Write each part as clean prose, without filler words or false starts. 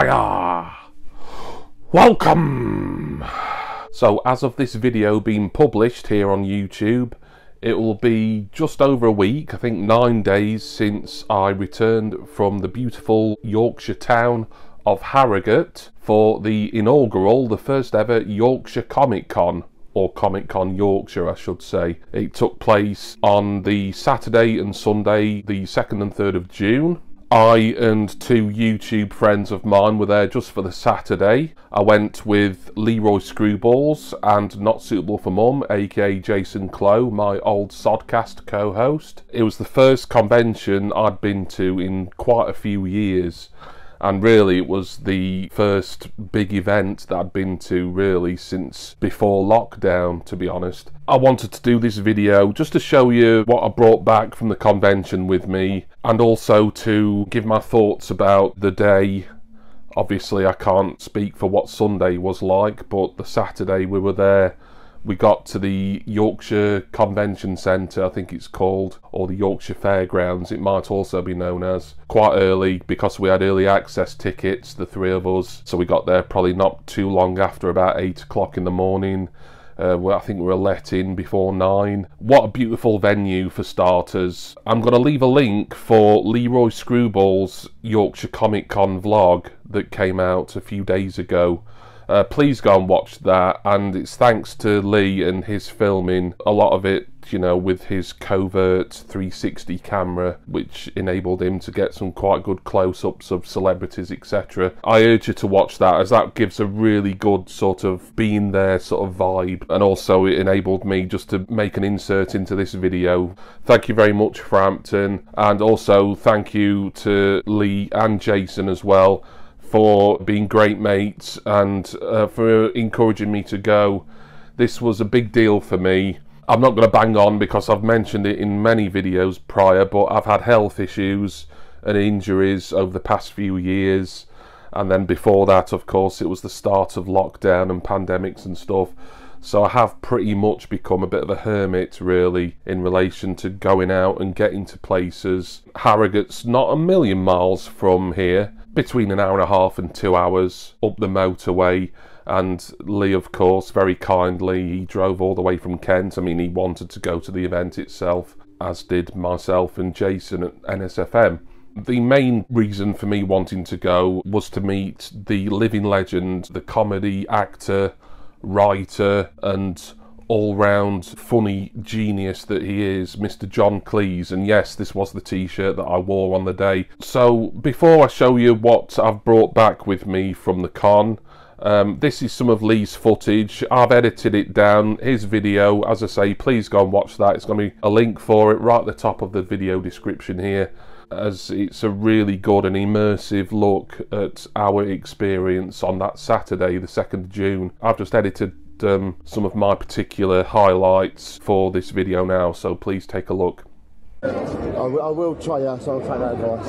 Yorkshire! Welcome! So as of this video being published here on YouTube, it will be just over a week, I think 9 days, since I returned from the beautiful Yorkshire town of Harrogate for the inaugural, the first ever Yorkshire Comic Con, or Comic Con Yorkshire I should say. It took place on the Saturday and Sunday, the 2nd and 3rd of June. I and two YouTube friends of mine were there just for the Saturday. I went with Leroy Screwballs and Not Suitable for Mum, aka Jason Clow, my old Sodcast co-host. It was the first convention I'd been to in quite a few years, and really it was the first big event that I'd been to really since before lockdown, to be honest. I wanted to do this video just to show you what I brought back from the convention with me, and also to give my thoughts about the day. Obviously I can't speak for what Sunday was like, but the Saturday we were there. We got to the Yorkshire Convention Centre, I think it's called, or the Yorkshire Fairgrounds, it might also be known as, quite early because we had early access tickets, the three of us, so we got there probably not too long after, about 8 o'clock in the morning. I think we were let in before 9. What a beautiful venue for starters. I'm going to leave a link for Leroy Screwball's Yorkshire Comic Con vlog that came out a few days ago. Please go and watch that, and it's thanks to Lee and his filming, a lot of it, you know, with his covert 360 camera, which enabled him to get some quite good close-ups of celebrities, etc. I urge you to watch that, as that gives a really good sort of being there sort of vibe, and also it enabled me just to make an insert into this video. Thank you very much, Frampton, and also thank you to Lee and Jason as well for being great mates and for encouraging me to go. This was a big deal for me. I'm not going to bang on because I've mentioned it in many videos prior, but I've had health issues and injuries over the past few years, and then before that, of course, it was the start of lockdown and pandemics and stuff. So I have pretty much become a bit of a hermit, really, in relation to going out and getting to places. Harrogate's not a million miles from here, between an hour and a half and 2 hours up the motorway. And Lee, of course, very kindly, he drove all the way from Kent. I mean, he wanted to go to the event itself, as did myself and Jason at NSFM. The main reason for me wanting to go was to meet the living legend, the comedy actor, writer and all-round funny genius that he is, Mr. John Cleese. And yes, this was the t-shirt that I wore on the day. So before I show you what I've brought back with me from the con, this is some of Lee's footage. I've edited it down, his video, as I say, please go and watch that. It's going to be a link for it right at the top of the video description here, as it's a really good and immersive look at our experience on that Saturday, the 2nd of June. I've just edited some of my particular highlights for this video now, so please take a look. I will try, yeah, so I'll take that advice.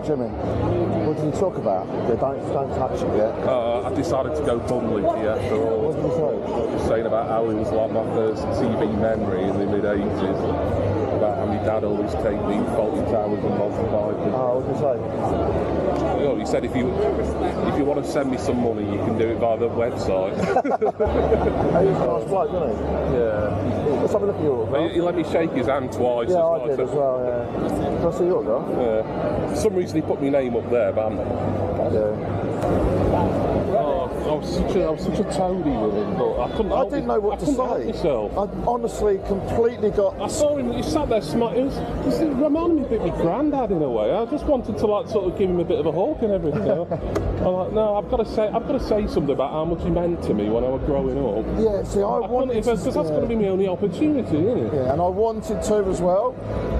Jimmy, what did you talk about? Don't touch it yet. I decided to go bumbling here after all. What did you say? I was saying about how it was like my first TV memory in the mid-80s, about how my dad always take me Faulty Towers and Monty Python. Oh, what did you say? Oh, he said if you want to send me some money, you can do it via the website. He was a nice bloke, wasn't he? Yeah. Let's have a look at your autograph. He let me shake his hand twice. Yeah, I did as well, yeah. Can I see your autograph? Yeah. For some reason he put my name up there, but I'm not. Yeah. I was such a toady with him, but I couldn't. I didn't know what to say. Myself. I honestly completely got. I saw him. He sat there smiling. It reminded me a bit of my granddad in a way. I just wanted to like sort of give him a bit of a hug and everything. I'm like, no, I've got to say something about how much he meant to me when I was growing up. Yeah, see, I wanted because that's going to be my only opportunity, isn't it? Yeah, and I wanted to as well,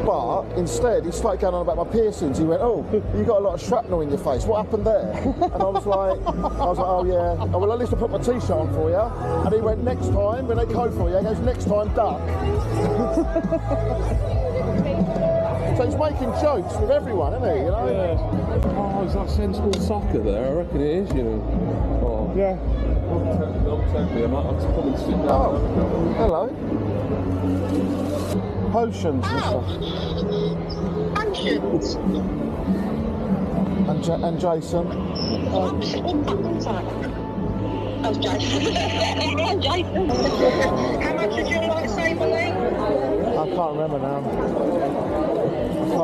but instead he started going on about my piercings. He went, "Oh, you got a lot of shrapnel in your face. What happened there?" And I was like, "Oh yeah. Oh, well, at least I put my t-shirt on for you." And he went, "Next time when they go for you," he goes, "Next time, duck." So he's making jokes with everyone, isn't he? You know? Yeah. Oh, is that sensible soccer there? I reckon it is, you know. Oh. Yeah. Don't tempt me, I might have to come and sit down. Oh, hello. Potions and stuff. Potions. And Jason. Oh, Jason. I'm Jason. How much is your lightsaber, Lee? I can't remember now. I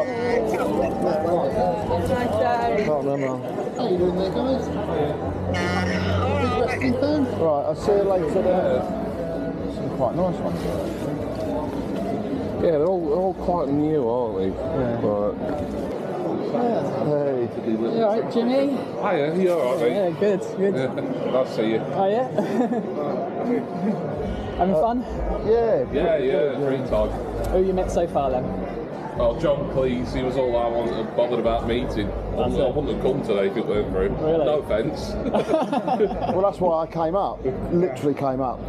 can't remember. How you doing there, guys? Right, I'll see you later there. Some quite nice ones. Yeah, they're all quite new, aren't they? Yeah. Hey. You alright, Jimmy? Hiya, you alright, mate? Yeah, good. Yeah, I'll see you. Oh, yeah? Having fun? Yeah. Great time. Who you met so far then? Oh, John Cleese, he was all I wanted, bothered about meeting. I wouldn't have come today if it weren't for him. Really? No offence. Well, that's why I came up. Literally came up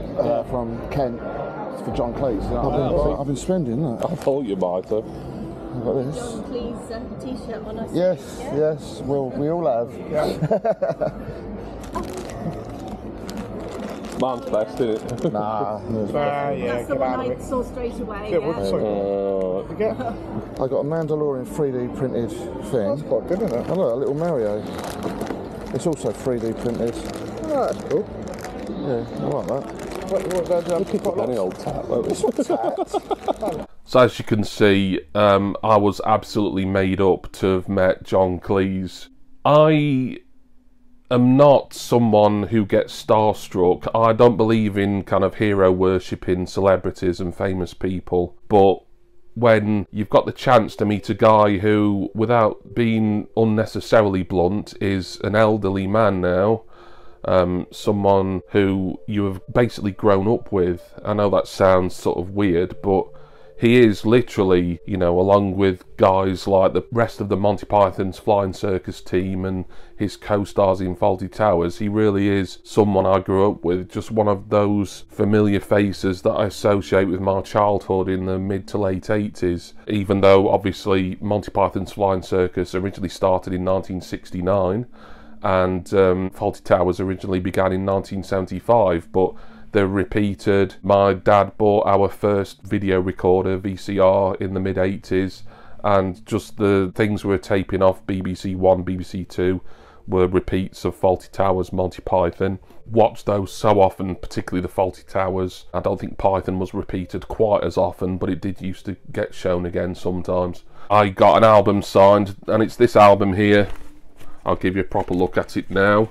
from Kent for John Cleese. You know, I've been spending that. I thought you might have. I've got this. John Cleese t-shirt on us. Yes. Well, we all have. Mine's best, isn't it? Nah. That's the one I saw straight away. Yeah. I got a Mandalorian 3D printed thing. That's quite good, isn't it? And look, a little Mario. It's also 3D printed. Oh, that's cool. Yeah, I like that. Any old tat. So as you can see, I was absolutely made up to have met John Cleese. I am not someone who gets starstruck. I don't believe in kind of hero worshipping celebrities and famous people, but when you've got the chance to meet a guy who, without being unnecessarily blunt, is an elderly man now, someone who you have basically grown up with. I know that sounds sort of weird, but he is literally, you know, along with guys like the rest of the Monty Python's Flying Circus team and his co-stars in Fawlty Towers, he really is someone I grew up with, just one of those familiar faces that I associate with my childhood in the mid to late 80s, even though obviously Monty Python's Flying Circus originally started in 1969 and Fawlty Towers originally began in 1975, but they're repeated. My dad bought our first video recorder, VCR, in the mid-80s, and just the things we were taping off BBC One, BBC Two were repeats of Fawlty Towers, Monty Python. Watched those so often, particularly the Fawlty Towers. I don't think Python was repeated quite as often, but it did used to get shown again sometimes. I got an album signed, and it's this album here. I'll give you a proper look at it now.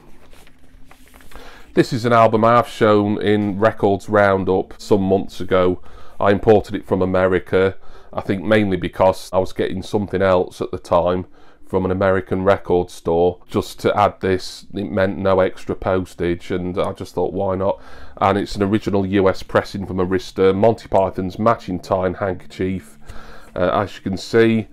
This is an album I've shown in Records Roundup some months ago. I imported it from America, I think mainly because I was getting something else at the time from an American record store. Just to add this, it meant no extra postage, and I just thought, why not? And it's an original US pressing from Arista, Monty Python's Matching Tie and Handkerchief. As you can see,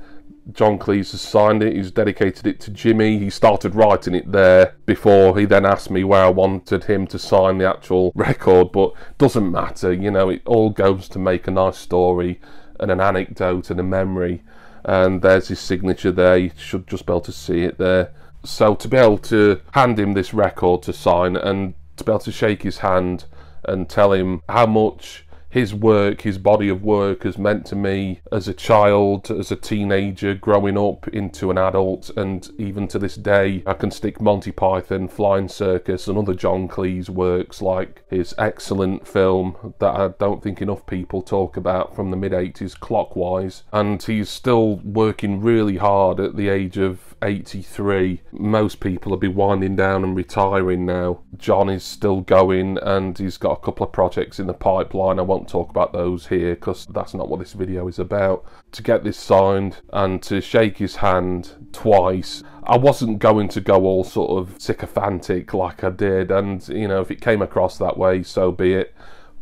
John Cleese has signed it. He's dedicated it to Jimmy. He started writing it there before he then asked me where I wanted him to sign the actual record, but doesn't matter, you know, it all goes to make a nice story and an anecdote and a memory. And there's his signature there. You should just be able to see it there. So to be able to hand him this record to sign and to be able to shake his hand and tell him how much his work, his body of work has meant to me as a child, as a teenager, growing up into an adult, and even to this day I can stick Monty Python, Flying Circus and other John Cleese works, like his excellent film that I don't think enough people talk about from the mid-80s, Clockwise, and he's still working really hard at the age of 83. Most people will be winding down and retiring now. John is still going, and he's got a couple of projects in the pipeline. I won't talk about those here because that's not what this video is about. To get this signed and to shake his hand twice, I wasn't going to go all sort of sycophantic like I did, and you know, if it came across that way, so be it.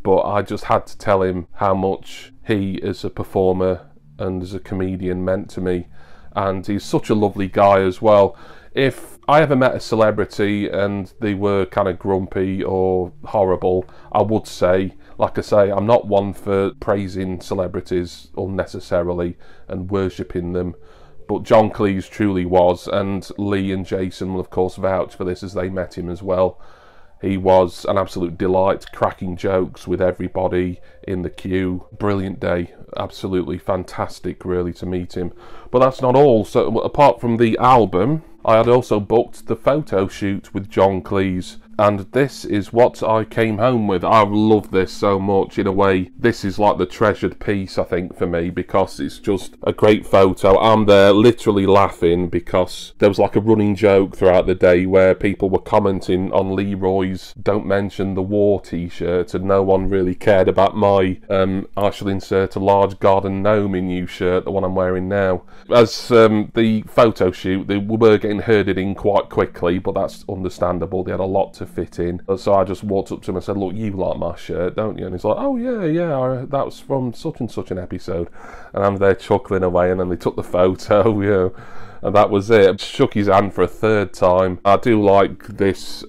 But I just had to tell him how much he as a performer and as a comedian meant to me. And he's such a lovely guy as well. If I ever met a celebrity and they were kind of grumpy or horrible, I would say, like I say, I'm not one for praising celebrities unnecessarily and worshipping them, but John Cleese truly was, and Lee and Jason will of course vouch for this as they met him as well. He was an absolute delight, cracking jokes with everybody in the queue. Brilliant day, absolutely fantastic really to meet him. But that's not all. So apart from the album, I had also booked the photo shoot with John Cleese, and this is what I came home with. I love this so much. In a way, this is like the treasured piece, I think, for me, because it's just a great photo. I'm there literally laughing because there was like a running joke throughout the day where people were commenting on Leroy's "Don't Mention the War" t-shirt, and no one really cared about my I shall insert a large garden gnome in you shirt, the one I'm wearing now. As the photo shoot, we were getting herded in quite quickly, but that's understandable. They had a lot to fit in, so I just walked up to him and said, "Look, you like my shirt, don't you?" And he's like, "Oh yeah, that was from such and such an episode." And I'm there chuckling away, and then they took the photo, you know, and that was it. Shook his hand for a third time. I do like this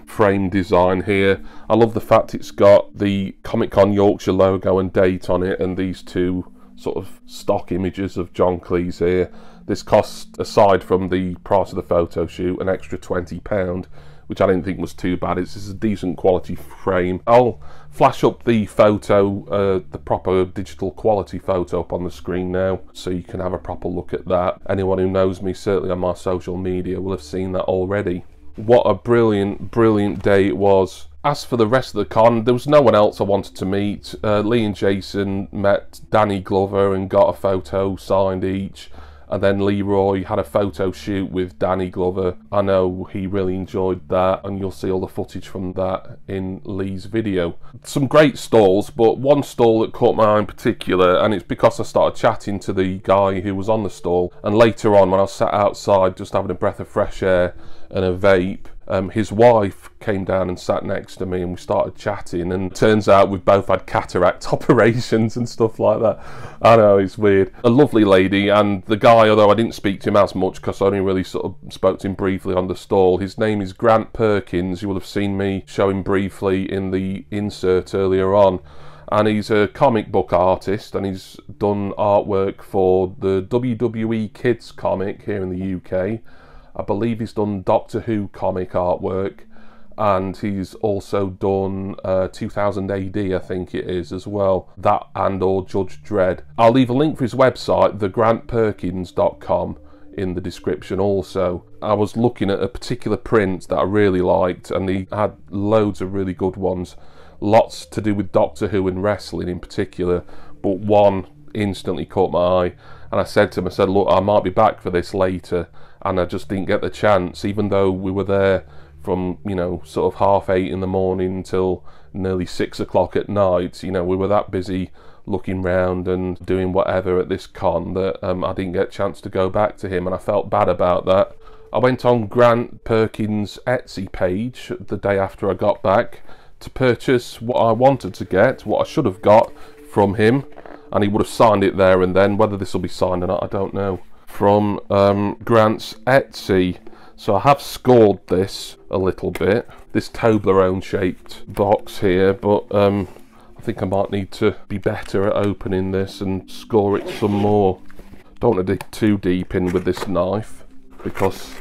frame design here. I love the fact it's got the Comic-Con Yorkshire logo and date on it, and these two sort of stock images of John Cleese here. This cost, aside from the price of the photo shoot, an extra £20, which I didn't think was too bad. It's a decent quality frame. I'll flash up the photo, the proper digital quality photo up on the screen now, so you can have a proper look at that. Anyone who knows me, certainly on my social media, will have seen that already. What a brilliant, brilliant day it was. As for the rest of the con, there was no one else I wanted to meet. Lee and Jason met Danny Glover and got a photo signed each. And then Leroy had a photo shoot with Danny Glover. I know he really enjoyed that, and you'll see all the footage from that in Lee's video. Some great stalls, but one stall that caught my eye in particular, and it's because I started chatting to the guy who was on the stall. And later on, when I was sat outside just having a breath of fresh air and a vape, his wife came down and sat next to me, and we started chatting, and turns out we've both had cataract operations and stuff like that. I know, it's weird. A lovely lady, and the guy, although I didn't speak to him as much because I only really sort of spoke to him briefly on the stall, his name is Grant Perkins. You will have seen me show him briefly in the insert earlier on. And he's a comic book artist, and he's done artwork for the WWE Kids comic here in the UK. I believe he's done Doctor Who comic artwork, and he's also done 2000 AD, I think it is, as well. That and or Judge Dredd. I'll leave a link for his website, thegrantperkins.com, in the description also. I was looking at a particular print that I really liked, and he had loads of really good ones. Lots to do with Doctor Who and wrestling in particular, but one instantly caught my eye. And I said to him, I said, "Look, I might be back for this later." And I just didn't get the chance, even though we were there from, you know, sort of 8:30 in the morning until nearly 6 o'clock at night. You know, we were that busy looking round and doing whatever at this con that I didn't get a chance to go back to him, and I felt bad about that. I went on Grant Perkins' Etsy page the day after I got back to purchase what I wanted to get, what I should have got from him, and he would have signed it there and then. Whether this will be signed or not, I don't know. From Grant's Etsy. So I have scored this a little bit, this Toblerone shaped box here, but I think I might need to be better at opening this and score it some more. Don't want to dig too deep in with this knife, because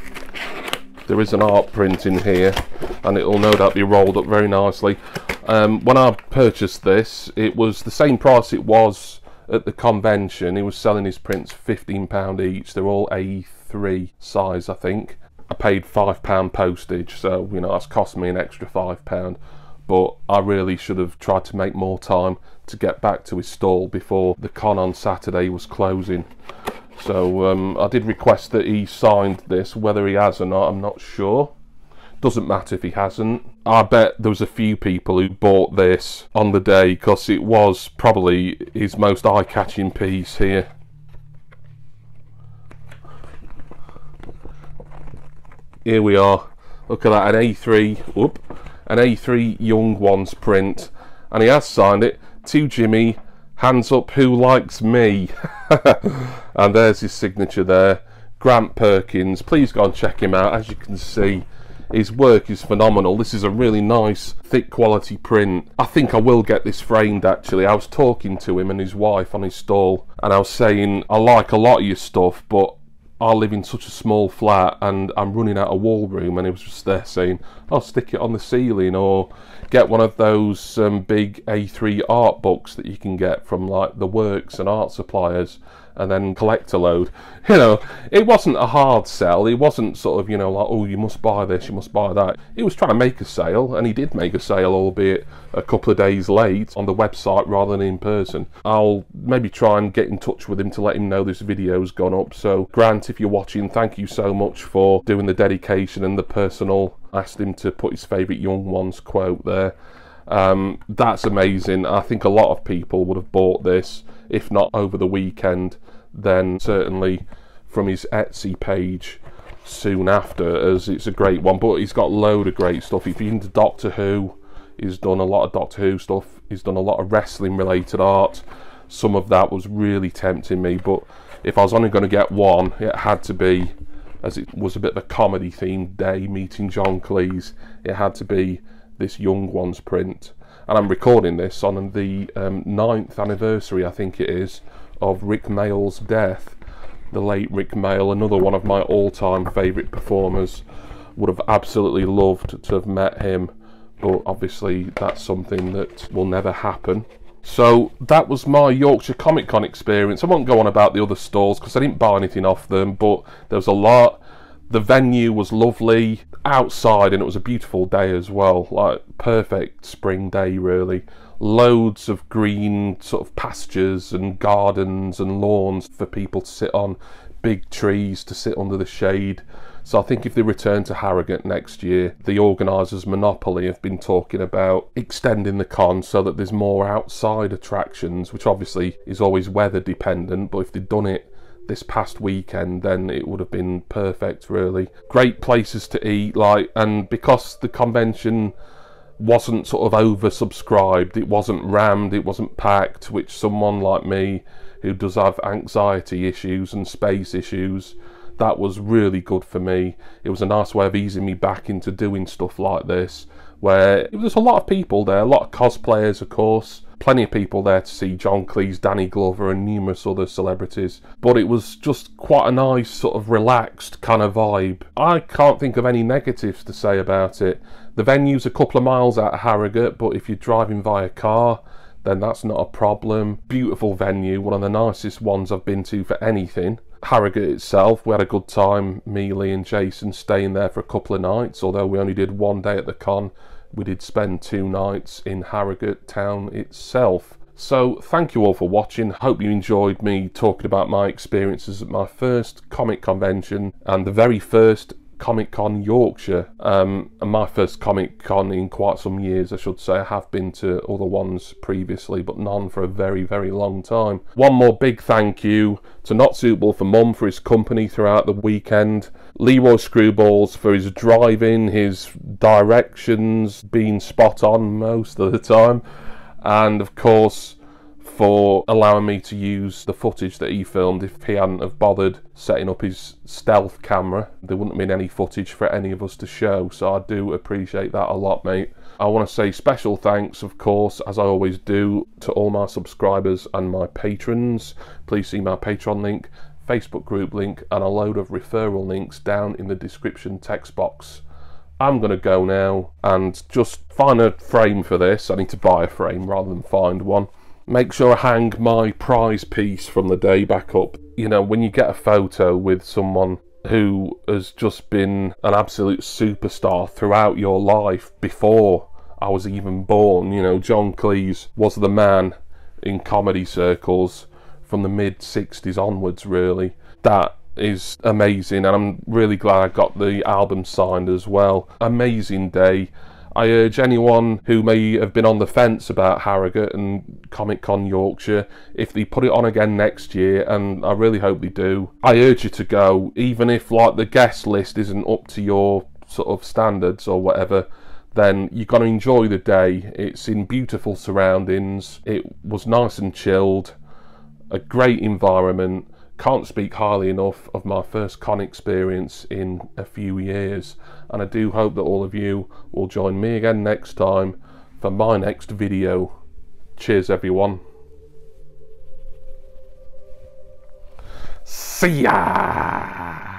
there is an art print in here, and it will no doubt be rolled up very nicely. When I purchased this, it was the same price it was at the convention. He was selling his prints for £15 each. They're all A3 size, I think. I paid £5 postage, so you know that's cost me an extra £5. But I really should have tried to make more time to get back to his stall before the con on Saturday was closing. So I did request that he signed this. Whether he has or not, I'm not sure. Doesn't matter if he hasn't. I bet there was a few people who bought this on the day because it was probably his most eye-catching piece here. Here we are. Look at that, an A3 Young Ones print, and he has signed it to Jimmy. Hands up who likes me. And there's his signature there. Grant Perkins. Please go and check him out. As you can see, his work is phenomenal. This is a really nice, thick quality print. I think I will get this framed actually. I was talking to him and his wife on his stall, and I was saying, I like a lot of your stuff, but I live in such a small flat and I'm running out of wall room. And he was just there saying, I'll stick it on the ceiling, or get one of those big A3 art books that you can get from like the Works and art suppliers, and then collect a load. You know, it wasn't a hard sell. It wasn't sort of, you know, like, oh, you must buy this, you must buy that. He was trying to make a sale, and he did make a sale, albeit a couple of days late, on the website rather than in person. I'll maybe try and get in touch with him to let him know this video's gone up. So Grant, if you're watching, thank you so much for doing the dedication and the personal. I asked him to put his favourite Young Ones quote there. That's amazing. I think a lot of people would have bought this, if not over the weekend, then certainly from his Etsy page soon after, as it's a great one. But he's got a load of great stuff. If you're into Doctor Who, he's done a lot of Doctor Who stuff. He's done a lot of wrestling related art. Some of that was really tempting me, but if I was only going to get one, it had to be, as it was a bit of a comedy themed day meeting John Cleese, it had to be this Young Ones print. And I'm recording this on the 9th anniversary, I think it is, of Rick Mayall's death. The late Rick Mayall, another one of my all-time favourite performers. Would have absolutely loved to have met him, but obviously that's something that will never happen. So that was my Yorkshire Comic Con experience. I won't go on about the other stalls because I didn't buy anything off them, but there was a lot. The venue was lovely outside, and it was a beautiful day as well, like perfect spring day really. Loads of green sort of pastures and gardens and lawns for people to sit on, big trees to sit under the shade. So I think if they return to Harrogate next year, the organisers Monopoly have been talking about extending the con so that there's more outside attractions, which obviously is always weather dependent, but if they'd done it this past weekend, then it would have been perfect really. Great places to eat, like, and because the convention wasn't sort of oversubscribed, it wasn't rammed, it wasn't packed, which someone like me who does have anxiety issues and space issues, that was really good for me. It was a nice way of easing me back into doing stuff like this, where there's a lot of people there, a lot of cosplayers of course, plenty of people there to see John Cleese, Danny Glover and numerous other celebrities, but it was just quite a nice sort of relaxed kind of vibe. I can't think of any negatives to say about it. The venue's a couple of miles out of Harrogate, but if you're driving via car, then that's not a problem. Beautiful venue, one of the nicest ones I've been to for anything. Harrogate itself, we had a good time, me, Lee and Jason, staying there for a couple of nights. Although we only did one day at the con, we did spend 2 nights in Harrogate town itself. So thank you all for watching. Hope you enjoyed me talking about my experiences at my first comic convention and the very first Comic Con Yorkshire, and my first Comic Con in quite some years, I should say. I have been to other ones previously, but none for a very, very long time. One more big thank you to Not Suitable for Mum for his company throughout the weekend, Leroy Screwballs for his driving, his directions being spot on most of the time, and of course for allowing me to use the footage that he filmed. If he hadn't have bothered setting up his stealth camera, there wouldn't have been any footage for any of us to show, so I do appreciate that a lot, mate. I want to say special thanks, of course, as I always do, to all my subscribers and my patrons. Please see my Patreon link, Facebook group link and a load of referral links down in the description text box I'm going to go now and just find a frame for this. I need to buy a frame rather than find one. Make sure I hang my prize piece from the day back up. You know, when you get a photo with someone who has just been an absolute superstar throughout your life before I was even born, you know, John Cleese was the man in comedy circles from the mid-60s onwards, really. That is amazing, and I'm really glad I got the album signed as well. Amazing day. I urge anyone who may have been on the fence about Harrogate and Comic Con Yorkshire, if they put it on again next year, and I really hope they do, I urge you to go, even if like the guest list isn't up to your sort of standards or whatever, then you're going to enjoy the day. It's in beautiful surroundings, it was nice and chilled, a great environment. Can't speak highly enough of my first con experience in a few years, and I do hope that all of you will join me again next time for my next video. Cheers everyone. See ya!